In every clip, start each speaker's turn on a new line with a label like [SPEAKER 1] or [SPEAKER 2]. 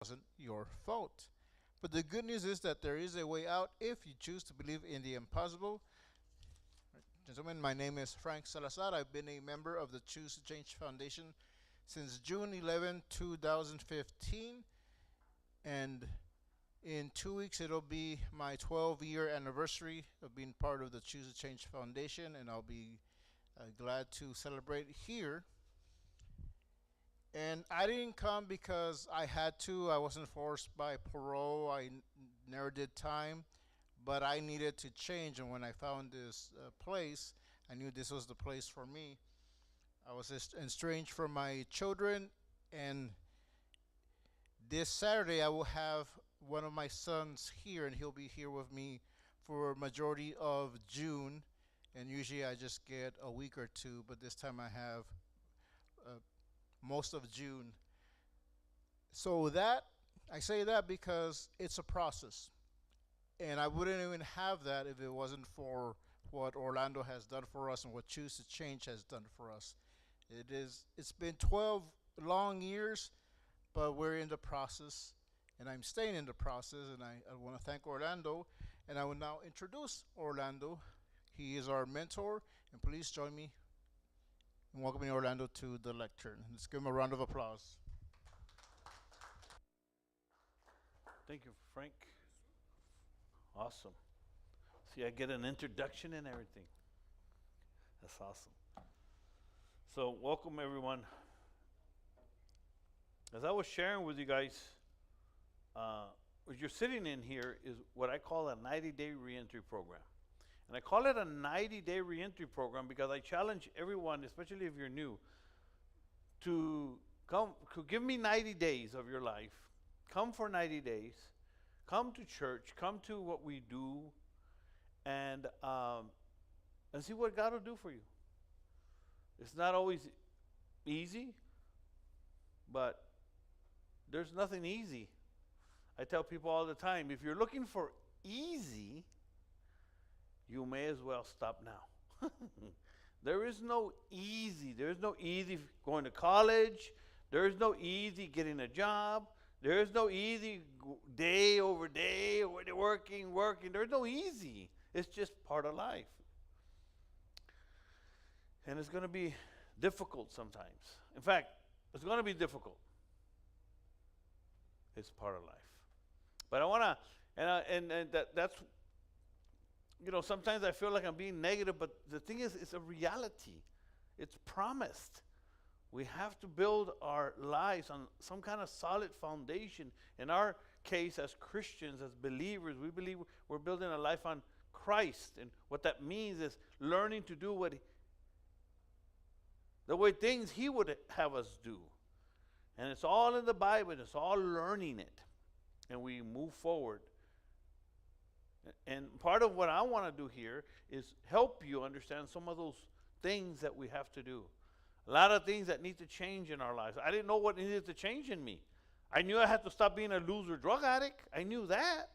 [SPEAKER 1] wasn't your fault. But the good news is that there is a way out if you choose to believe in the impossible. Gentlemen, my name is Frank Salazar. I've been a member of the Choose to Change Foundation since June 11, 2015. And in 2 weeks, it'll be my 12-year anniversary of being part of the Choose to Change Foundation, and I'll be glad to celebrate here. And I didn't come because I had to. I wasn't forced by parole. Never did time, but I needed to change. And when I found this place, I knew this was the place for me. I was estranged from my children, and this Saturday I will have one of my sons here, and he'll be here with me for majority of June. And usually I just get a week or two, but this time I have uh, most of June. So that I say that because it's a process, and I wouldn't even have that if it wasn't for what Orlando has done for us and what Choose to Change has done for us. It's been 12 long years, but we're in the process, and I'm staying in the process, and I want to thank Orlando, and I will now introduce Orlando. He is our mentor, and please join me in welcoming Orlando to the lectern. Let's give him a round of applause.
[SPEAKER 2] Thank you, Frank. Awesome. See, I get an introduction and everything. That's awesome. So, welcome everyone. As I was sharing with you guys, what you're sitting in here is what I call a 90-day reentry program. And I call it a 90-day reentry program because I challenge everyone, especially if you're new, to give me 90 days of your life. Come for 90 days. Come to church. Come to what we do, and see what God will do for you. It's not always easy, but there's nothing easy. I tell people all the time, if you're looking for easy, you may as well stop now. There is no easy. There is no easy going to college. There is no easy getting a job. There is no easy day over day, working. There's no easy. It's just part of life. And it's going to be difficult sometimes. In fact, it's going to be difficult. It's part of life. But I want to, and that's, sometimes I feel like I'm being negative, but the thing is, it's a reality. It's promised. We have to build our lives on some kind of solid foundation. In our case, as Christians, as believers, we believe we're building a life on Christ. And what that means is learning to do the way things He would have us do. And it's all in the Bible, and it's all learning it. And we move forward. And part of what I want to do here is help you understand some of those things that we have to do. A lot of things that need to change in our lives. I didn't know what needed to change in me. I knew I had to stop being a loser drug addict. I knew that.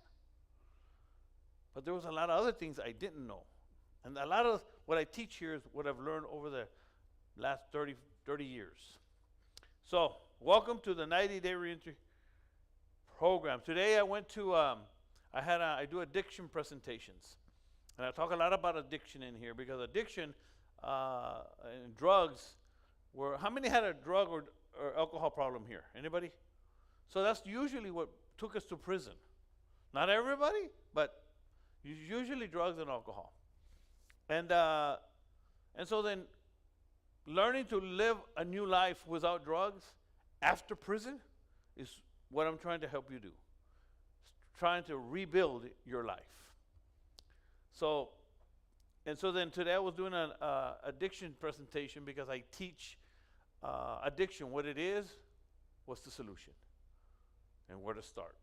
[SPEAKER 2] But there was a lot of other things I didn't know. And a lot of what I teach here is what I've learned over the last 30 years. So, welcome to the 90-day reentry program. Today I went to, I do addiction presentations. And I talk a lot about addiction in here because addiction and drugs how many had a drug or alcohol problem here? Anybody? So that's usually what took us to prison. Not everybody, but usually drugs and alcohol. And so then learning to live a new life without drugs after prison is what I'm trying to help you do. Trying to rebuild your life. So then today I was doing an addiction presentation because I teach addiction, what it is, what's the solution, and where to start.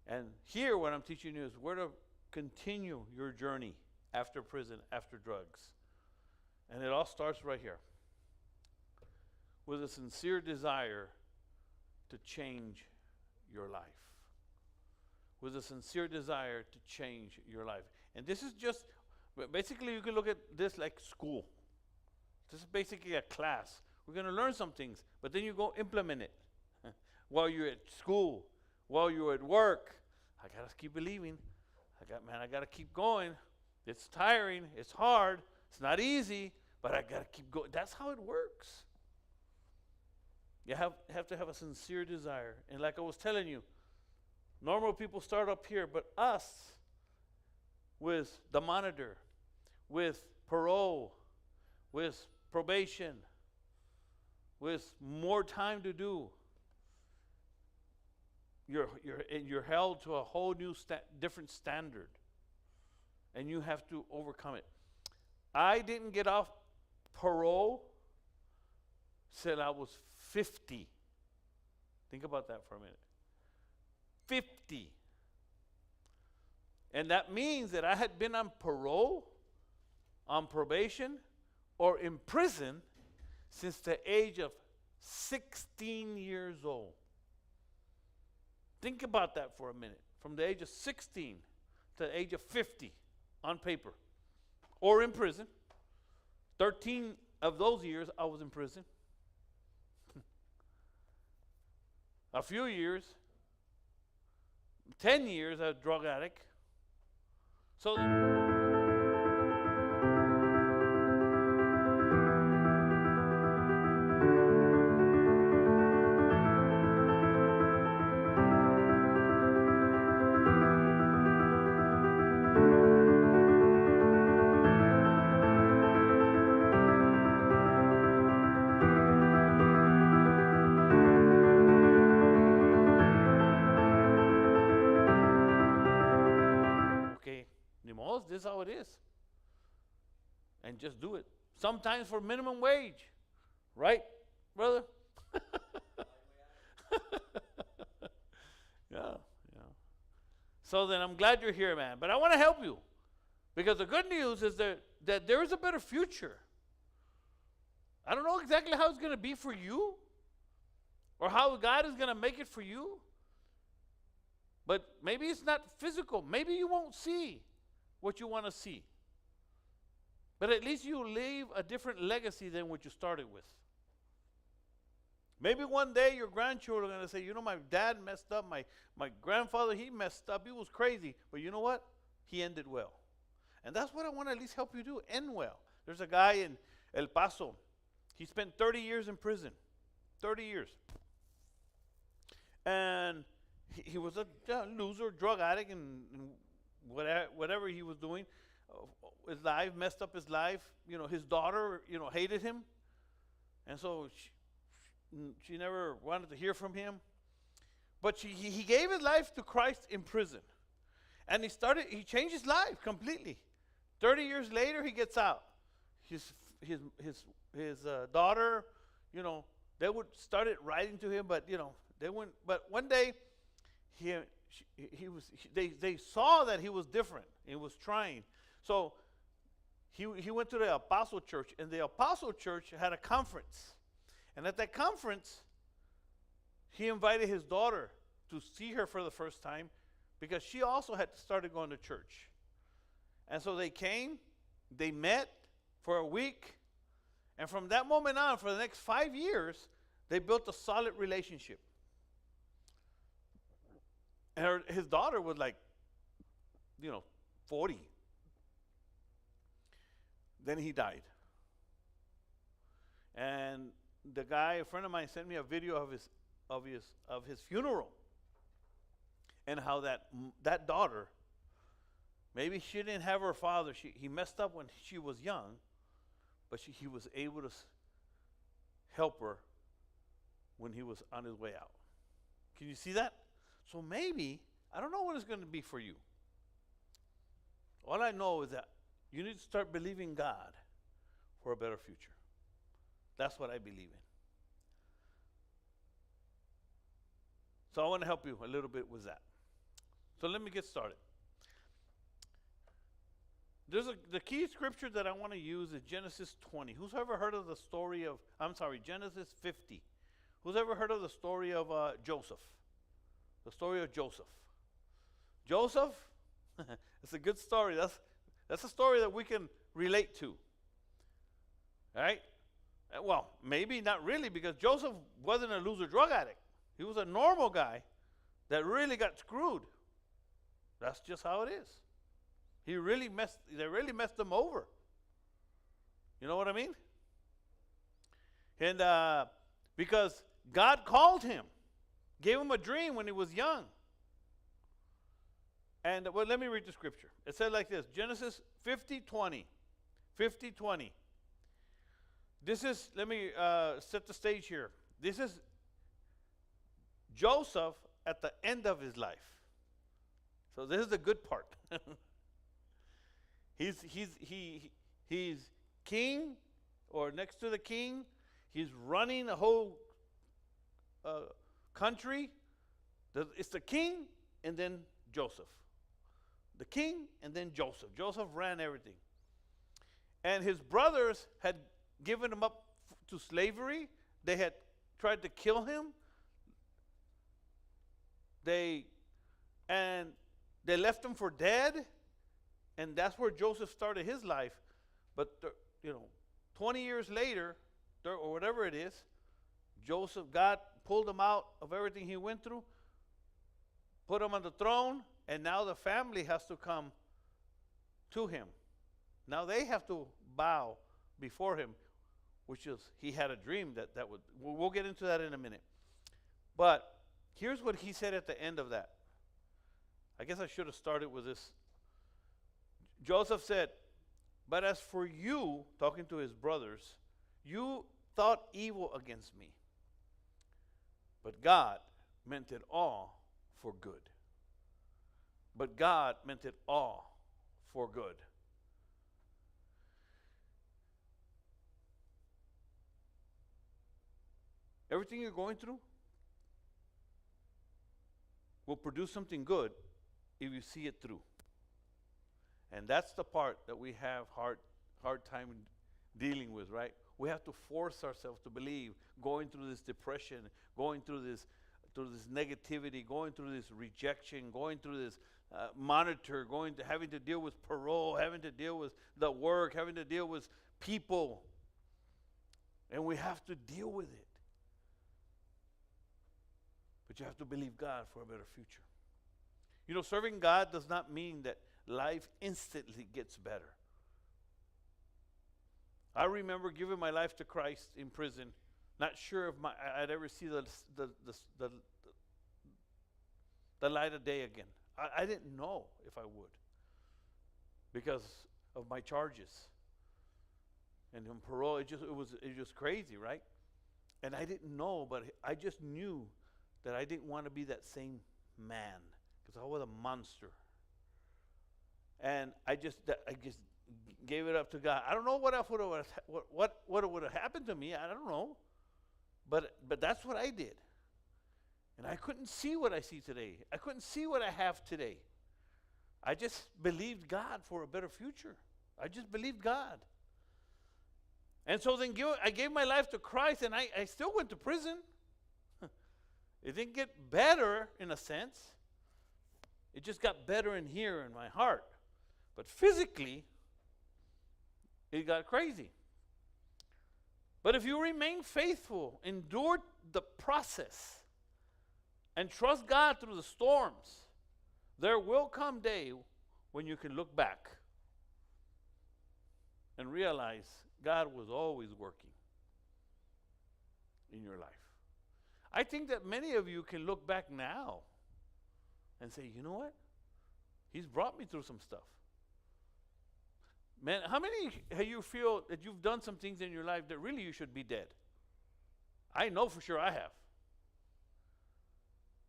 [SPEAKER 2] And here what I'm teaching you is where to continue your journey after prison, after drugs. And it all starts right here with a sincere desire to change your life. With a sincere desire to change your life. And this is just, basically you can look at this like school. This is basically a class. We're going to learn some things, but then you go implement it. while you're at school, while you're at work. I got to keep believing. I got to keep going. It's tiring. It's hard. It's not easy, but I got to keep going. That's how it works. You have to have a sincere desire. And like I was telling you, normal people start up here, but us, with the monitor, with parole, with probation, with more time to do, you're held to a whole new different standard, and you have to overcome it. I didn't get off parole till I was 50. Think about that for a minute. 50. And that means that I had been on parole, on probation, or in prison since the age of 16 years old. Think about that for a minute. From the age of 16 to the age of 50 on paper or in prison. 13 of those years I was in prison. A few years, 10 years as a drug addict. So this is how it is. And just do it. Sometimes for minimum wage. Right, brother? Yeah. So then I'm glad you're here, man. But I want to help you. Because the good news is that there is a better future. I don't know exactly how it's going to be for you or how God is going to make it for you. But maybe it's not physical. Maybe you won't see what you want to see. But at least you leave a different legacy than what you started with. Maybe one day your grandchildren are going to say, you know, my dad messed up, my grandfather, he messed up, he was crazy. But you know what? He ended well. And that's what I want to at least help you do, end well. There's a guy in El Paso. He spent 30 years in prison. 30 years. And he was a loser, drug addict, and whatever he was doing, his life, messed up his life. You know, his daughter, hated him. And so she never wanted to hear from him. But he gave his life to Christ in prison. And he changed his life completely. 30 years later, he gets out. His daughter, they would started writing to him, but, they wouldn't. But one day, they saw that he was different. He was trying. So he went to the Apostle Church, and the Apostle Church had a conference. And at that conference, he invited his daughter to see her for the first time because she also had started going to church. And so they came, they met for a week, and from that moment on, for the next 5 years, they built a solid relationship. And his daughter was like, 40. Then he died. And the guy, a friend of mine, sent me a video of his funeral, and how that daughter, maybe she didn't have her father. He messed up when she was young, but he was able to help her when he was on his way out. Can you see that? So maybe, I don't know what it's going to be for you. All I know is that you need to start believing God for a better future. That's what I believe in. So I want to help you a little bit with that. So let me get started. The key scripture that I want to use is Genesis 20. Who's ever heard of the story of, Genesis 50. Who's ever heard of the story of Joseph? The story of Joseph. Joseph, it's a good story. That's a story that we can relate to. All right? Well, maybe not really, because Joseph wasn't a loser drug addict. He was a normal guy that really got screwed. That's just how it is. They really messed him over. You know what I mean? And because God called him, gave him a dream when he was young. And well, let me read the scripture. It said like this, Genesis 50:20. 50:20. This is, let me set the stage here. This is Joseph at the end of his life. So this is the good part. He's king, or next to the king. He's running a whole country. It's the king and then Joseph. The king and then Joseph. Joseph ran everything. And his brothers had given him up to slavery. They had tried to kill him. They left him for dead. And that's where Joseph started his life. But, 20 years later, or whatever it is, God pulled him out of everything he went through, put him on the throne, and now the family has to come to him. Now they have to bow before him, which is, he had a dream that would, we'll get into that in a minute. But here's what he said at the end of that. I guess I should have started with this. Joseph said, "But as for you," talking to his brothers, "you thought evil against me, but God meant it all for good." But God meant it all for good. Everything you're going through will produce something good if you see it through. And that's the part that we have hard time dealing with, right? We have to force ourselves to believe, going through this depression, going through this negativity, going through this rejection, going through this monitor, having to deal with parole, having to deal with the work, having to deal with people. And we have to deal with it. But you have to believe God for a better future. Serving God does not mean that life instantly gets better. I remember giving my life to Christ in prison, not sure if I'd ever see the light of day again. I didn't know if I would because of my charges. And in parole, it was just crazy, right? And I didn't know, but I just knew that I didn't want to be that same man because I was a monster. And I just gave it up to God. I don't know what else would have happened to me. I don't know, but that's what I did. And I couldn't see what I see today. I couldn't see what I have today. I just believed God for a better future. I just believed God. And so then I gave my life to Christ, and I still went to prison. It didn't get better in a sense. It just got better in here in my heart. But physically, it got crazy. But if you remain faithful, endure the process, and trust God through the storms, there will come a day when you can look back and realize God was always working in your life. I think that many of you can look back now and say, you know what? He's brought me through some stuff. Man, how many of you feel that you've done some things in your life that really you should be dead? I know for sure I have.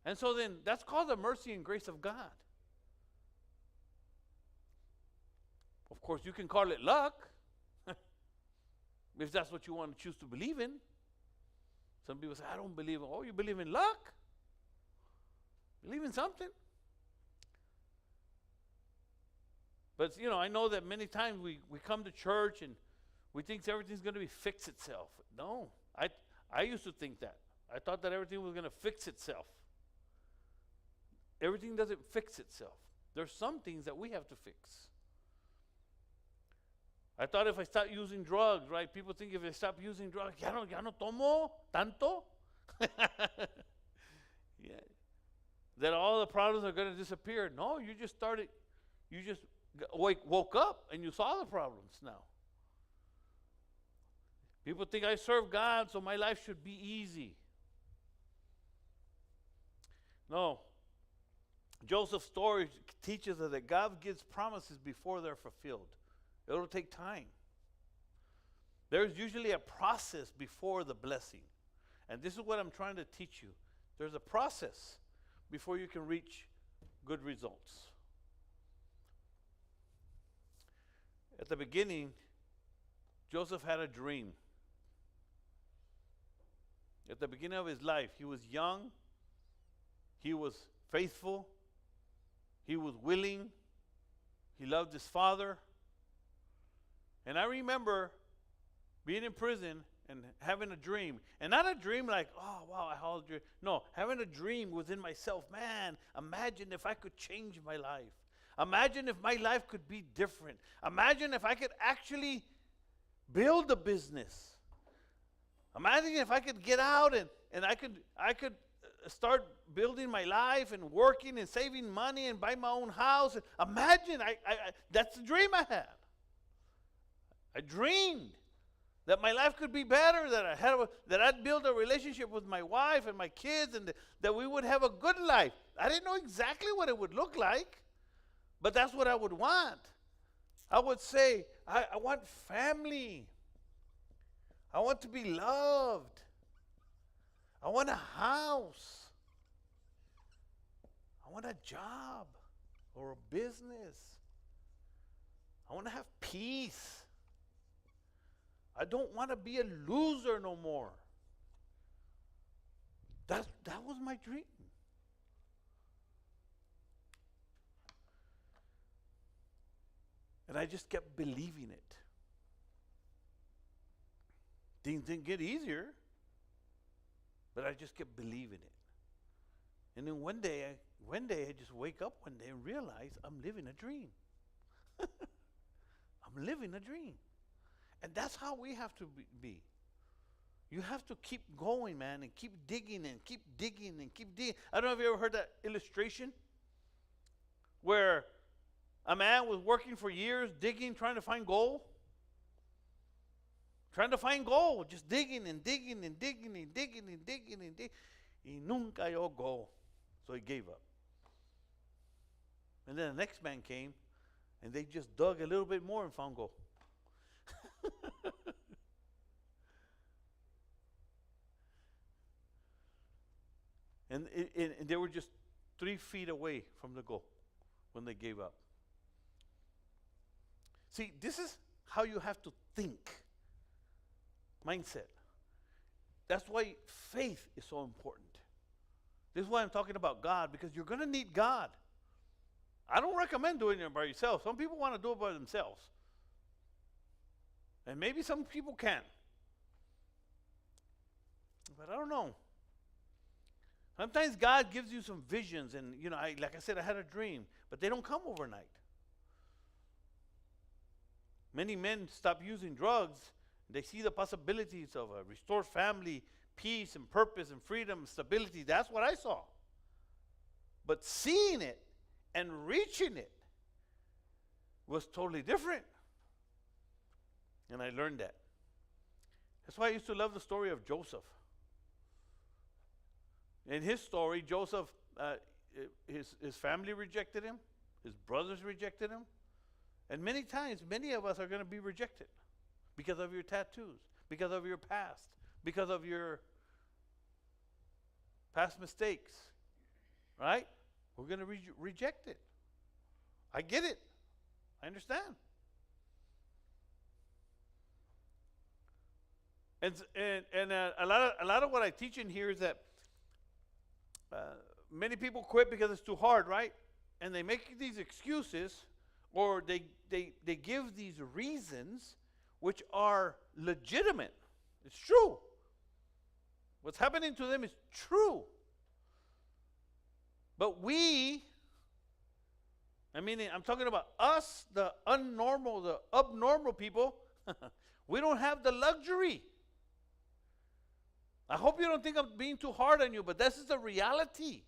[SPEAKER 2] And so then that's called the mercy and grace of God. Of course, you can call it luck if that's what you want to choose to believe in. Some people say, I don't believe in, you believe in luck? Believe in something? But, I know that many times we come to church and we think everything's going to fix itself. No, I used to think that. I thought that everything was going to fix itself. Everything doesn't fix itself. There's some things that we have to fix. I thought if I stop using drugs, right? People think if I stop using drugs, ya no tomo tanto. the problems are going to disappear. No, you just started, you just woke up and you saw the problems now. People think I serve God, so my life should be easy. No. Joseph's story teaches us that God gives promises before they're fulfilled. It'll take time. There's usually a process before the blessing. And this is what I'm trying to teach you. There's a process before you can reach good results. At the beginning, Joseph had a dream. At the beginning of his life, he was young, he was faithful, he was willing, he loved his father. And I remember being in prison and having a dream. And not a dream like, oh, wow, I had a dream. No, having a dream within myself. Man, imagine if I could change my life. Imagine if my life could be different. Imagine if I could actually build a business. Imagine if I could get out and I could start building my life and working and saving money and buy my own house. And imagine, that's the dream I had. I dreamed that my life could be better, that I'd build a relationship with my wife and my kids, and that we would have a good life. I didn't know exactly what it would look like, but that's what I would want. I would say, I want family. I want to be loved. I want a house. I want a job or a business. I want to have peace. I don't want to be a loser no more. That was my dream. And I just kept believing it. Things didn't get easier, but I just kept believing it. And then one day I just wake up one day and realize I'm living a dream. I'm living a dream. And that's how we have to be. You have to keep going, man, and keep digging and keep digging and keep digging. I don't know if you ever heard that illustration where a man was working for years, digging, trying to find gold. Trying to find gold, just digging and digging and digging and digging and digging and digging. Y nunca halló gold. So he gave up. And then the next man came, and they just dug a little bit more and found gold. and they were just 3 feet away from the goal when they gave up. See, this is how you have to think. Mindset. That's why faith is so important. This is why I'm talking about God, because you're going to need God. I don't recommend doing it by yourself. Some people want to do it by themselves. And maybe some people can. But I don't know. Sometimes God gives you some visions, and like I said, I had a dream, but they don't come overnight. Many men stop using drugs. They see the possibilities of a restored family, peace and purpose and freedom and stability. That's what I saw. But seeing it and reaching it was totally different. And I learned that. That's why I used to love the story of Joseph. In his story, Joseph, his family rejected him. His brothers rejected him. And many times, many of us are going to be rejected. Because of your tattoos, because of your past, because of your past mistakes, right? We're going to reject it. I get it. I understand. And a lot of what I teach in here is that many people quit because it's too hard, right? And they make these excuses, or they give these reasons which are legitimate. It's true. What's happening to them is true. But I'm talking about us, the abnormal people, we don't have the luxury. I hope you don't think I'm being too hard on you, but this is the reality.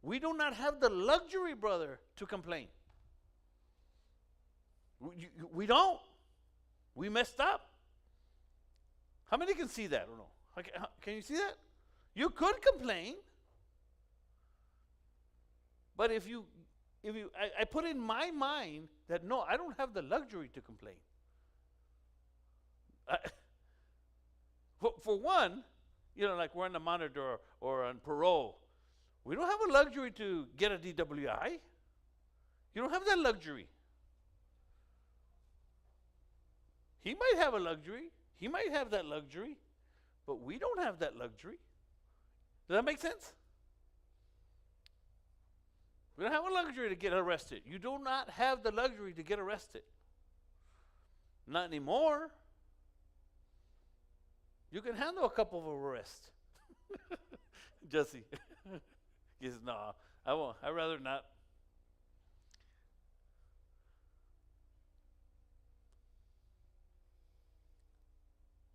[SPEAKER 2] We do not have the luxury, brother, to complain. We don't. We messed up. How many can see that? I don't know. Okay, can you see that? You could complain, but if you, I put in my mind that no, I don't have the luxury to complain. For one, like we're on the monitor or on parole, we don't have a luxury to get a DWI. You don't have that luxury. He might have a luxury. He might have that luxury, but we don't have that luxury. Does that make sense? We don't have a luxury to get arrested. You do not have the luxury to get arrested. Not anymore. You can handle a couple of arrests. Jesse. He says, no, I won't. I'd rather not.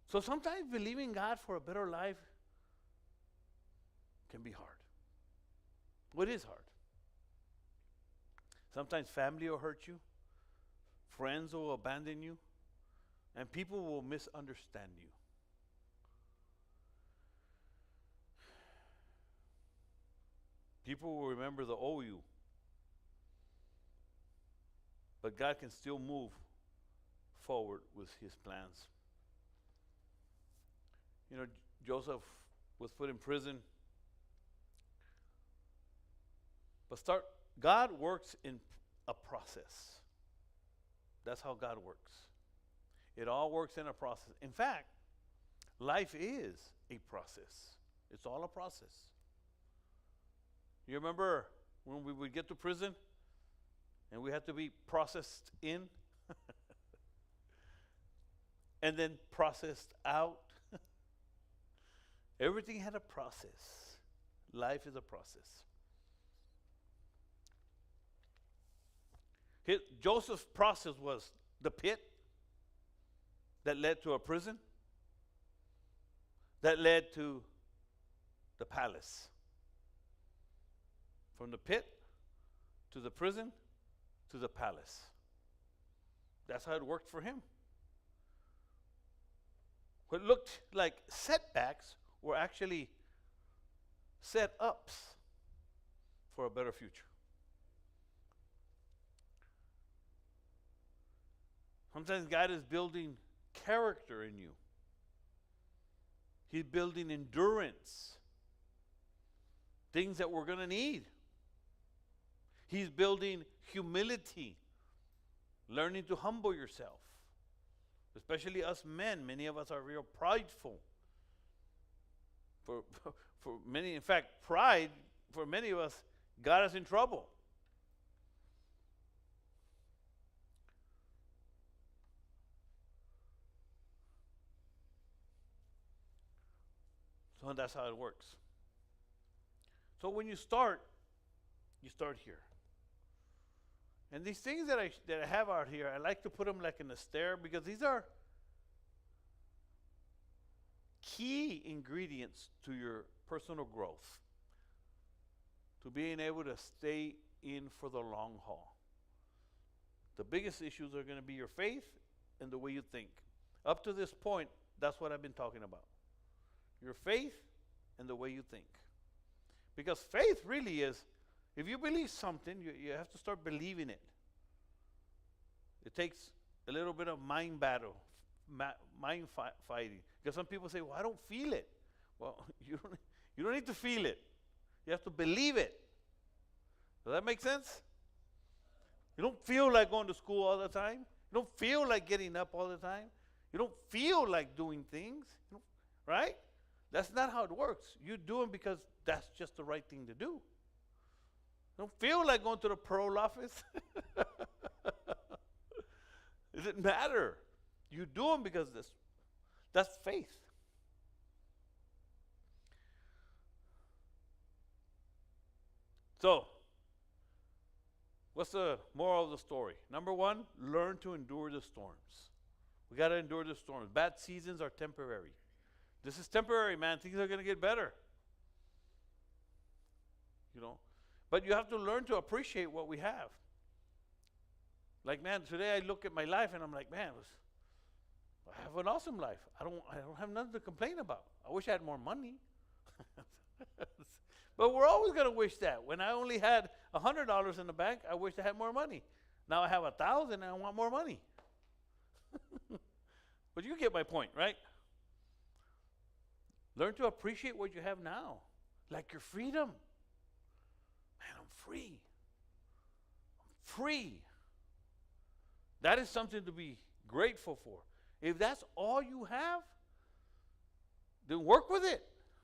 [SPEAKER 2] So sometimes believing God for a better life can be hard. Well, it is hard. Sometimes family will hurt you, friends will abandon you, and people will misunderstand you. People will remember the old you, but God can still move forward with his plans. Joseph was put in prison. But God works in a process. That's how God works. It all works in a process. In fact, life is a process. It's all a process. You remember when we would get to prison and we had to be processed in and then processed out? Everything had a process. Life is a process. Joseph's process was the pit that led to a prison, that led to the palace. From the pit to the prison to the palace. That's how it worked for him. What looked like setbacks were actually set-ups for a better future. Sometimes God is building character in you. He's building endurance. Things that we're going to need. He's building humility. Learning to humble yourself. Especially us men. Many of us are real prideful. For many, in fact, pride, for many of us, got us in trouble. So that's how it works. So when you start here. And these things that I have out here, I like to put them like in a stair because these are key ingredients to your personal growth, to being able to stay in for the long haul. The biggest issues are going to be your faith and the way you think. Up to this point, that's what I've been talking about. Your faith and the way you think. Because faith really is, if you believe something, you have to start believing it. It takes a little bit of mind battle, fighting. Because some people say, well, I don't feel it. Well, you don't need to feel it. You have to believe it. Does that make sense? You don't feel like going to school all the time. You don't feel like getting up all the time. You don't feel like doing things, right? That's not how it works. You do them because that's just the right thing to do. You don't feel like going to the parole office. It doesn't matter. You do them because that's faith. So, what's the moral of the story? Number one, learn to endure the storms. We got to endure the storms. Bad seasons are temporary. This is temporary, man. Things are going to get better. But you have to learn to appreciate what we have. Like, man, today I look at my life and I'm like, man, I have an awesome life. I don't have nothing to complain about. I wish I had more money. But we're always going to wish that. When I only had $100 in the bank, I wish I had more money. Now I have 1,000 and I want more money. But you get my point, right? Learn to appreciate what you have now, like your freedom. Man, I'm free. I'm free. That is something to be grateful for. If that's all you have, then work with it.